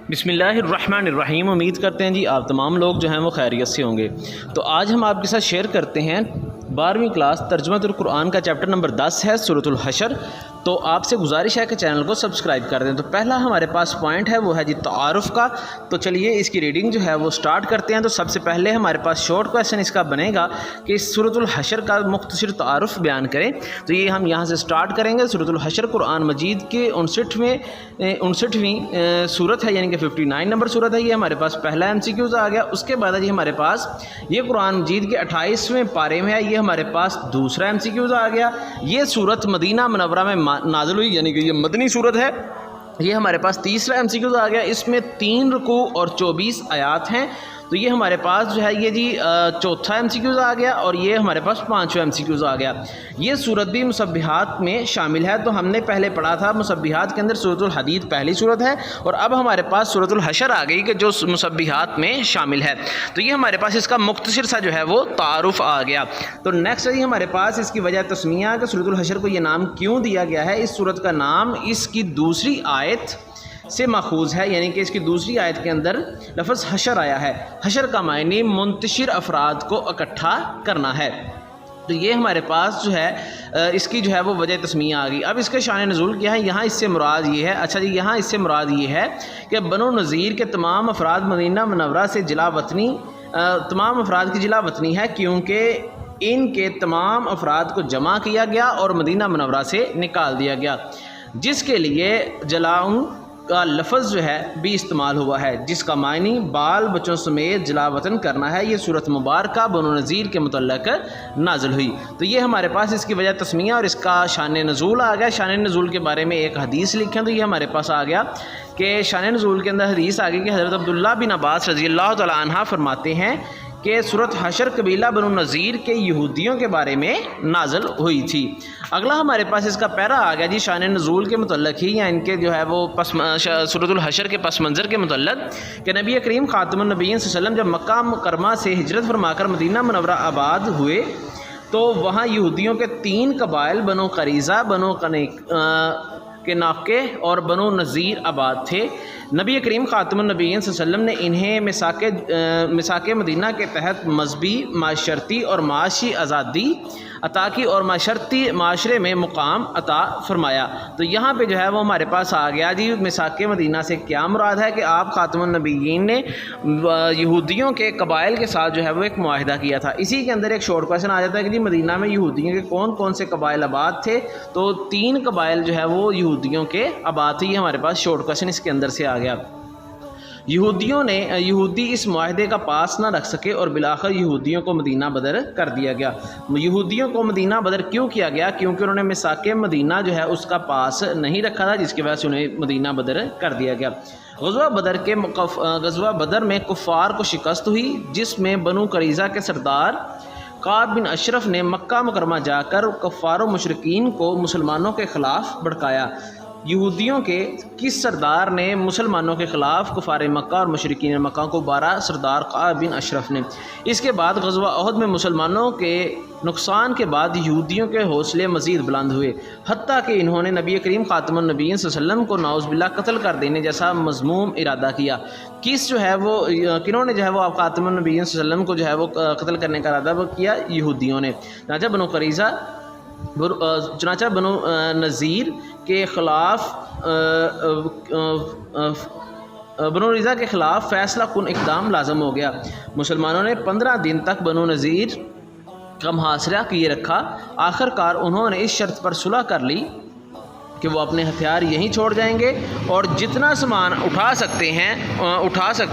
بسم اللہ الرحمن الرحیم۔ امید کرتے ہیں جی آپ تمام لوگ جو ہیں وہ خیریت سے ہوں گے۔ تو آج ہم آپ کے ساتھ شیئر کرتے ہیں 12ویں کلاس ترجمہ القرآن کا چیپٹر نمبر 10 ہے سورۃ الحشر۔ تو آپ سے گزارش ہے کہ چینل کو سبسکرائب کر دیں۔ تو پہلا ہمارے پاس پوائنٹ ہے وہ ہے جی تعارف کا۔ تو چلیے اس کی ریڈنگ جو ہے وہ سٹارٹ کرتے ہیں۔ تو سب سے پہلے ہمارے پاس شارٹ کویسچن اس کا بنے گا کہ اس سورۃ الحشر کا مختصر تعارف بیان کریں۔ تو یہ ہم یہاں سے سٹارٹ کریں گے۔ سورۃ الحشر قرآن مجید کے 59ویں سورت ہے، یعنی کہ 59 نمبر سورت ہے۔ یہ ہمارے پاس پہلا MCQز آ گیا۔ اس کے بعد ہے جی ہمارے پاس یہ قرآن مجید کے 28ویں پارے میں ہے، یہ ہمارے پاس دوسرا MCQز آ گیا۔ یہ سورت مدینہ منورہ میں نازل ہوئی، یعنی کہ یہ مدنی سورت ہے۔ یہ ہمارے پاس تیسرا MCQز آ گیا۔ اس میں 3 رکوع اور 24 آیات ہیں۔ تو یہ ہمارے پاس جو ہے یہ جی چوتھا MCQز آ گیا، اور یہ ہمارے پاس 5واں MCQز آ گیا۔ یہ سورت بھی مسبحات میں شامل ہے۔ تو ہم نے پہلے پڑھا تھا مسبحات کے اندر سورۃ الحدید پہلی سورت ہے، اور اب ہمارے پاس سورۃ الحشر آ گئی کہ جو مسبحات میں شامل ہے۔ تو یہ ہمارے پاس اس کا مختصر سا جو ہے وہ تعارف آ گیا۔ تو نیکسٹ ہے ہمارے پاس اس کی وجہ تسمیہ کہ سورۃ الحشر کو یہ نام کیوں دیا گیا ہے۔ اس سورت کا نام اس کی دوسری آیت سے ماخوذ ہے، یعنی کہ اس کی دوسری آیت کے اندر لفظ حشر آیا ہے۔ حشر کا معنی منتشر افراد کو اکٹھا کرنا ہے۔ تو یہ ہمارے پاس جو ہے اس کی جو ہے وہ وجہ تسمیہ آ گئی۔ اب اس کے شان نزول کیا ہے، یہاں اس سے مراد یہ ہے، اچھا جی یہاں اس سے مراد یہ ہے کہ بنو نذیر کے تمام افراد مدینہ منورہ سے جلا وطنی، تمام افراد کی جلا وطنی ہے، کیونکہ ان کے تمام افراد کو جمع کیا گیا اور مدینہ منورہ سے نکال دیا گیا، جس کے لیے جلاؤں کا لفظ جو ہے بھی استعمال ہوا ہے، جس کا معنی بال بچوں سمیت جلا وطن کرنا ہے۔ یہ سورت مبارکہ بنو نذیر کے متعلق نازل ہوئی۔ تو یہ ہمارے پاس اس کی وجہ تسمیہ اور اس کا شان نزول آ گیا۔ شان نزول کے بارے میں ایک حدیث لکھیں، تو یہ ہمارے پاس آ گیا کہ شان نزول کے اندر حدیث آ گئی کہ حضرت عبداللہ بن عباس رضی اللہ تعالی عنہ فرماتے ہیں کہ سورۃ حشر قبیلہ بنو نذیر کے یہودیوں کے بارے میں نازل ہوئی تھی۔ اگلا ہمارے پاس اس کا پیرا آ گیا جی شان نزول کے متعلق ہی، یا ان کے جو ہے وہ سورۃ الحشر کے پس منظر کے متعلق، کہ نبی کریم خاتم النبیین صلی اللہ علیہ وسلم جب مکہ مکرمہ سے ہجرت فرما کر مدینہ منورہ آباد ہوئے تو وہاں یہودیوں کے 3 قبائل بنو قریظہ، بنو کناقے اور بنو نذیر آباد تھے۔ نبی کریم خاتم النبیین صلی اللہ علیہ وسلم نے انہیں میثاق مدینہ کے تحت مذہبی، معاشرتی اور معاشی آزادی عطا کی اور معاشرے میں مقام عطا فرمایا۔ تو یہاں پہ جو ہے وہ ہمارے پاس آ گیا جی میثاق مدینہ سے کیا مراد ہے کہ آپ خاتم النبیین نے یہودیوں کے قبائل کے ساتھ جو ہے وہ ایک معاہدہ کیا تھا۔ اسی کے اندر ایک شارٹ کویسچن آ جاتا ہے کہ جی مدینہ میں یہودیوں کے کون کون سے قبائل آباد تھے۔ تو 3 قبائل جو ہے وہ یہودیوں کے آباد تھے۔ یہ ہمارے پاس شارٹ کویسچن اس کے اندر سے آ گیا۔ یہودی اس معاہدے کا پاس نہ رکھ سکے اور بالآخر یہودیوں کو مدینہ بدر کر دیا گیا۔ یہودیوں کو مدینہ بدر کیوں کیا گیا؟ کیونکہ انہوں نے میثاق مدینہ جو ہے اس کا پاس نہیں رکھا تھا، جس کی وجہ سے انہیں مدینہ بدر کر دیا گیا۔ غزوہ بدر میں کفار کو شکست ہوئی، جس میں بنو قریظہ کے سردار کعب بن اشرف نے مکہ مکرمہ جا کر کفار و مشرکین کو مسلمانوں کے خلاف بھڑکایا۔ یہودیوں کے کس سردار نے مسلمانوں کے خلاف کفار مکہ اور مشرکین مکہ کو 12 سردار کعب بن اشرف نے۔ اس کے بعد غزوہ احد میں مسلمانوں کے نقصان کے بعد یہودیوں کے حوصلے مزید بلند ہوئے، حتیٰ کہ انہوں نے نبی کریم خاتم النبیین صلی اللہ علیہ وسلم کو نعوذ باللہ قتل کر دینے جیسا مذموم ارادہ کیا۔ کنہوں نے جو ہے وہ آپ خاتم النبیین صلی اللہ علیہ وسلم کو جو ہے وہ قتل کرنے کا ارادہ کیا؟ یہودیوں نے۔ چنانچہ بنو نذیر کے خلاف بنو قریظہ کے خلاف فیصلہ کن اقدام لازم ہو گیا۔ مسلمانوں نے 15 دن تک بنو نذیر کا محاصرہ کیے رکھا۔ آخر کار انہوں نے اس شرط پر صلح کر لی کہ وہ اپنے ہتھیار یہیں چھوڑ جائیں گے اور جتنا سامان اٹھا سکتے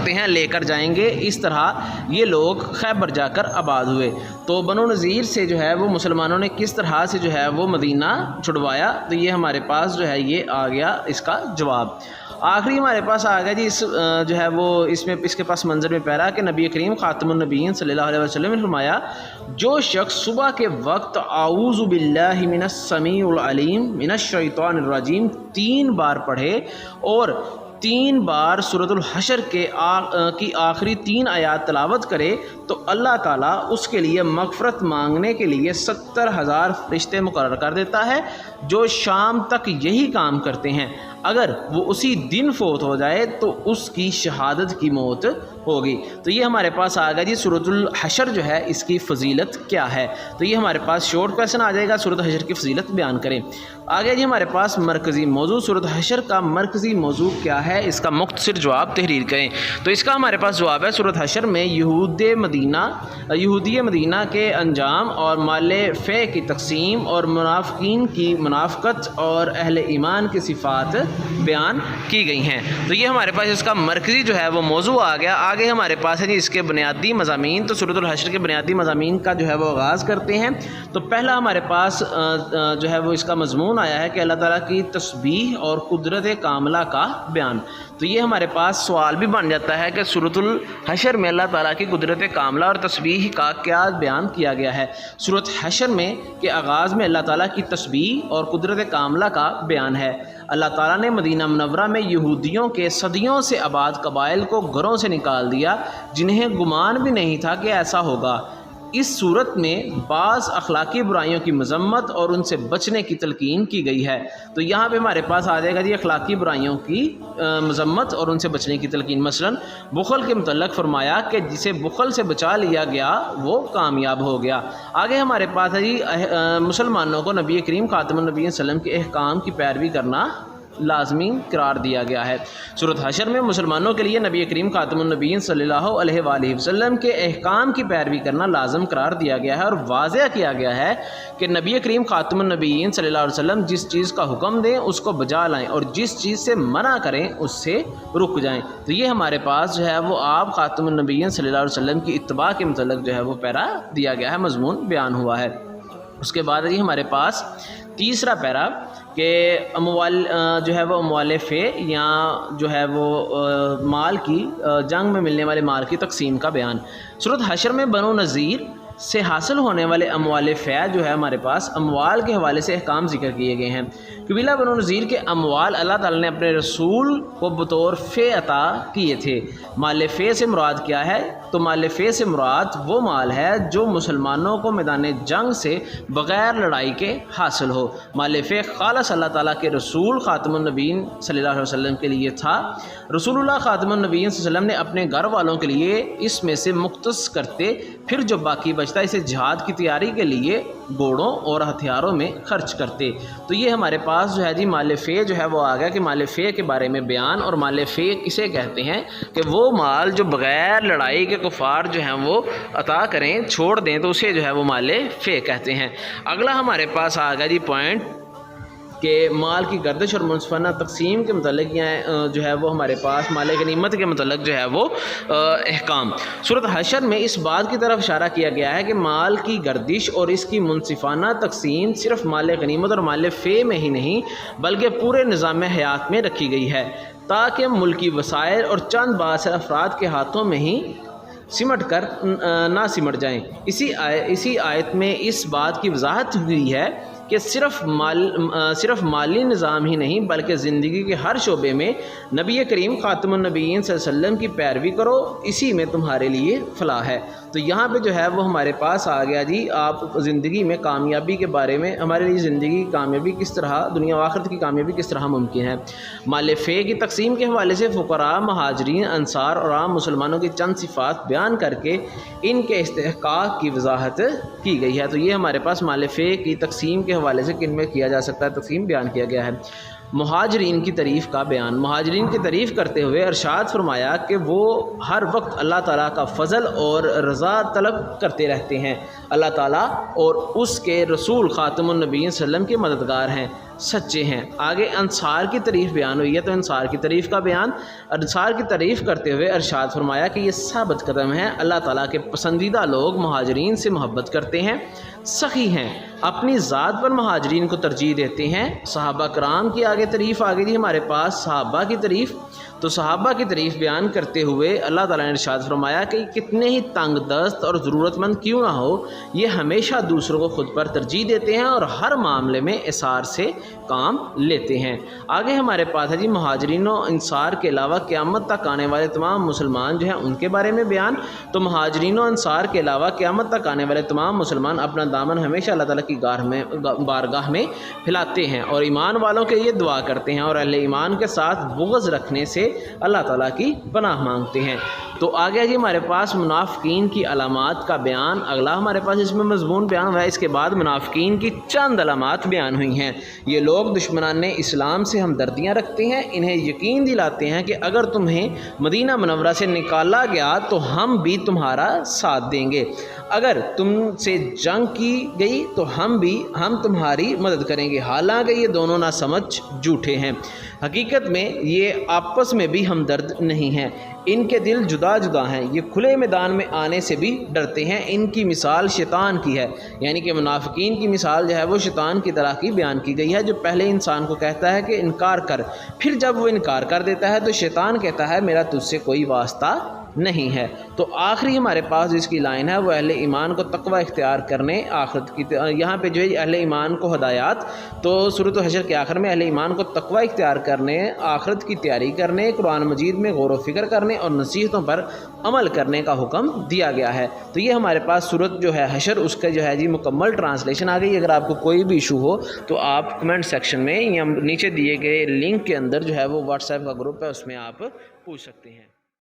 ہیں لے کر جائیں گے۔ اس طرح یہ لوگ خیبر جا کر آباد ہوئے۔ تو بنو نذیر سے جو ہے وہ مسلمانوں نے کس طرح سے جو ہے وہ مدینہ چھڑوایا؟ تو یہ ہمارے پاس جو ہے یہ آ گیا اس کا جواب۔ آخری ہمارے پاس آ گیا جی جو ہے وہ اس کے پاس منظر میں پیرا کہ نبی کریم خاتم النبیین صلی اللہ علیہ وسلم نے فرمایا، جو شخص صبح کے وقت اعوذ باللہ من السمیع العلیم من الشیطان الرجیم 3 بار پڑھے اور 3 بار سورۃ الحشر کی آخری 3 آیات تلاوت کرے تو اللہ تعالیٰ اس کے لیے مغفرت مانگنے کے لیے 70,000 فرشتے مقرر کر دیتا ہے جو شام تک یہی کام کرتے ہیں۔ اگر وہ اسی دن فوت ہو جائے تو اس کی شہادت کی موت ہوگی۔ تو یہ ہمارے پاس آ گیا جی سورۃ الحشر جو ہے اس کی فضیلت کیا ہے۔ تو یہ ہمارے پاس شارٹ کویسچن آ جائے گا، سورۃ الحشر کی فضیلت بیان کریں۔ آگے جی ہمارے پاس مرکزی موضوع، سورۃ الحشر کا مرکزی موضوع کیا ہے، اس کا مختصر جواب تحریر کریں۔ تو اس کا ہمارے پاس جواب ہے سورۃ الحشر میں یہودی مدینہ کے انجام اور مال فے کی تقسیم اور منافقین کی منافقت اور اہل ایمان کی صفات بیان کی گئی ہیں۔ تو یہ ہمارے پاس اس کا مرکزی جو ہے وہ موضوع آ گیا۔ آگے ہمارے پاس ہے جی اس کے بنیادی مضامین۔ تو سورۃ الحشر کے بنیادی مضامین کا جو ہے وہ آغاز کرتے ہیں۔ تو پہلا ہمارے پاس جو ہے وہ اس کا مضمون آیا ہے کہ اللہ تعالیٰ کی تسبیح اور قدرت کاملہ کا بیان۔ تو یہ ہمارے پاس سوال بھی بن جاتا ہے کہ سورۃ الحشر میں اللہ تعالیٰ کی قدرت کاملہ اور تسبیح کا کیا بیان کیا گیا ہے۔ سورۃ الحشر میں کے آغاز میں اللہ تعالیٰ کی تسبیح اور قدرت کاملہ کا بیان ہے۔ اللہ تعالیٰ نے مدینہ منورہ میں یہودیوں کے صدیوں سے آباد قبائل کو گھروں سے نکال دیا، جنہیں گمان بھی نہیں تھا کہ ایسا ہوگا۔ اس صورت میں بعض اخلاقی برائیوں کی مذمت اور ان سے بچنے کی تلقین کی گئی ہے۔ تو یہاں پہ ہمارے پاس آ جائے گا جی اخلاقی برائیوں کی مذمت اور ان سے بچنے کی تلقین۔ مثلا بخل کے متعلق فرمایا کہ جسے بخل سے بچا لیا گیا وہ کامیاب ہو گیا۔ آگے ہمارے پاس ہے جی مسلمانوں کو نبی کریم خاتم النبیین صلی اللہ علیہ وسلم کے احکام کی پیروی کرنا لازمی قرار دیا گیا ہے۔ سورۃ حشر میں مسلمانوں کے لیے نبی کریم خاتم النبیین صلی اللہ علیہ وآلہ وسلم کے احکام کی پیروی کرنا لازم قرار دیا گیا ہے اور واضح کیا گیا ہے کہ نبی کریم خاتم النبیین صلی اللہ علیہ وسلم جس چیز کا حکم دیں اس کو بجا لائیں اور جس چیز سے منع کریں اس سے رک جائیں۔ تو یہ ہمارے پاس جو ہے وہ آپ خاتم النبیین صلی اللہ علیہ وسلم کی اتباع کے متعلق جو ہے وہ پیرا دیا گیا ہے، مضمون بیان ہوا ہے۔ اس کے بعد جی ہمارے پاس تیسرا پیرا کہ اموال جو ہے وہ اموال فے یا جو ہے وہ مال کی جنگ میں ملنے والے مال کی تقسیم کا بیان۔ سورۃ حشر میں بنو نذیر سے حاصل ہونے والے اموال فے جو ہے ہمارے پاس اموال کے حوالے سے احکام ذکر کیے گئے ہیں۔ قبیلہ بنو نذیر کے اموال اللہ تعالیٰ نے اپنے رسول کو بطور فے عطا کیے تھے۔ مال فے سے مراد کیا ہے؟ تو مال فے سے مراد وہ مال ہے جو مسلمانوں کو میدان جنگ سے بغیر لڑائی کے حاصل ہو۔ مال فے خالص اللہ تعالیٰ کے رسول خاتم النبیین صلی اللہ علیہ وسلم کے لیے تھا۔ رسول اللہ خاتم النبیین صلی اللہ علیہ وسلم نے اپنے گھر والوں کے لیے اس میں سے مختص کرتے، پھر جو باقی بچتا اسے جہاد کی تیاری کے لیے گھوڑوں اور ہتھیاروں میں خرچ کرتے۔ تو یہ ہمارے پاس جو ہے جی مال فے جو ہے وہ آ گیا کہ مال فے کے بارے میں بیان۔ اور مال فے کسے کہتے ہیں کہ وہ مال جو بغیر لڑائی کے کفار جو ہیں وہ عطا کریں، چھوڑ دیں، تو اسے جو ہے وہ مال فے کہتے ہیں۔ اگلا ہمارے پاس آ گیا جی پوائنٹ کہ مال کی گردش اور منصفانہ تقسیم کے متعلق جو ہے وہ ہمارے پاس مال غنیمت کے متعلق جو ہے وہ احکام۔ سورۃ حشر میں اس بات کی طرف اشارہ کیا گیا ہے کہ مال کی گردش اور اس کی منصفانہ تقسیم صرف مال غنیمت اور مال فے میں ہی نہیں بلکہ پورے نظام حیات میں رکھی گئی ہے، تاکہ ملکی وسائل اور چند بااثر افراد کے ہاتھوں میں ہی سمٹ کر نہ سمٹ جائیں۔ اسی آیت میں اس بات کی وضاحت ہوئی ہے کہ صرف مالی نظام ہی نہیں بلکہ زندگی کے ہر شعبے میں نبی کریم خاتم النبیین صلی اللہ علیہ وسلم کی پیروی کرو، اسی میں تمہارے لیے فلاح ہے۔ تو یہاں پہ جو ہے وہ ہمارے پاس آ گیا جی آپ زندگی میں کامیابی کے بارے میں، ہمارے لیے زندگی کی کامیابی کس طرح، دنیا و آخرت کی کامیابی کس طرح ممکن ہے۔ مال فے کی تقسیم کے حوالے سے فقراء، مہاجرین، انصار اور عام مسلمانوں کی چند صفات بیان کر کے ان کے استحقاق کی وضاحت کی گئی ہے۔ تو یہ ہمارے پاس مال فے کی تقسیم کے حوالے سے کن میں کیا جا سکتا ہے تقسیم بیان کیا گیا ہے۔ مہاجرین کی تعریف کا بیان۔ مہاجرین کی تعریف کرتے ہوئے ارشاد فرمایا کہ وہ ہر وقت اللہ تعالیٰ کا فضل اور رضا طلب کرتے رہتے ہیں، اللہ تعالیٰ اور اس کے رسول خاتم النبیین صلی اللہ علیہ وسلم کے مددگار ہیں، سچے ہیں۔ آگے انصار کی تعریف بیان ہوئی ہے، تو انصار کی تعریف کا بیان۔ انصار کی تعریف کرتے ہوئے ارشاد فرمایا کہ یہ ثابت قدم ہیں، اللہ تعالیٰ کے پسندیدہ لوگ مہاجرین سے محبت کرتے ہیں، سخی ہیں، اپنی ذات پر مہاجرین کو ترجیح دیتے ہیں۔ صحابہ کرام کی آگے تعریف آگے جی ہمارے پاس صحابہ کی تعریف۔ تو صحابہ کی تعریف بیان کرتے ہوئے اللہ تعالیٰ نے ارشاد فرمایا کہ کتنے ہی تنگ دست اور ضرورت مند کیوں نہ ہو، یہ ہمیشہ دوسروں کو خود پر ترجیح دیتے ہیں اور ہر معاملے میں اثار سے کام لیتے ہیں۔ آگے ہمارے پاس ہے جی مہاجرین و انصار کے علاوہ قیامت تک آنے والے تمام مسلمان جو ہیں ان کے بارے میں بیان۔ تو مہاجرین و انصار کے علاوہ قیامت تک آنے والے تمام مسلمان اپنا دامن ہمیشہ اللہ تعالیٰ کی بارگاہ میں پھیلاتے ہیں اور ایمان والوں کے لیے دعا کرتے ہیں اور اہل ایمان کے ساتھ بغض رکھنے سے اللہ تعالیٰ کی پناہ مانگتے ہیں۔ تو آگے جی ہمارے پاس منافقین کی علامات کا بیان، اگلا ہمارے پاس اس میں مضمون بیان ہوا ہے۔ اس کے بعد منافقین کی چند علامات بیان ہوئی ہیں۔ یہ لوگ دشمنان اسلام سے ہمدردیاں رکھتے ہیں، انہیں یقین دلاتے ہیں کہ اگر تمہیں مدینہ منورہ سے نکالا گیا تو ہم بھی تمہارا ساتھ دیں گے، اگر تم سے جنگ کی گئی تو ہم تمہاری مدد کریں گے، حالانکہ یہ دونوں نہ سمجھ جھوٹے ہیں۔ حقیقت میں یہ آپس میں بھی ہمدرد نہیں ہیں، ان کے دل جدا جدا ہیں، یہ کھلے میدان میں آنے سے بھی ڈرتے ہیں۔ ان کی مثال شیطان کی ہے، یعنی کہ منافقین کی مثال جو ہے وہ شیطان کی طرح کی بیان کی گئی ہے، جو پہلے انسان کو کہتا ہے کہ انکار کر، پھر جب وہ انکار کر دیتا ہے تو شیطان کہتا ہے میرا تجھ سے کوئی واسطہ نہیں ہے۔ تو آخری ہمارے پاس جس کی لائن ہے وہ اہل ایمان کو تقوی اختیار کرنے، آخرت کی یہاں پہ جو ہے اہل ایمان کو ہدایات، تو سورۃ الحشر کے آخر میں اہل ایمان کو تقوی اختیار کرنے، آخرت کی تیاری کرنے، قرآن مجید میں غور و فکر کرنے اور نصیحتوں پر عمل کرنے کا حکم دیا گیا ہے۔ تو یہ ہمارے پاس سورۃ جو ہے حشر اس کا جو ہے جی مکمل ٹرانسلیشن آ گئی۔ اگر آپ کو کوئی بھی ایشو ہو تو آپ کمنٹ سیکشن میں یا نیچے دیے گئے لنک کے اندر جو ہے وہ واٹس ایپ کا گروپ ہے اس میں آپ پوچھ سکتے ہیں۔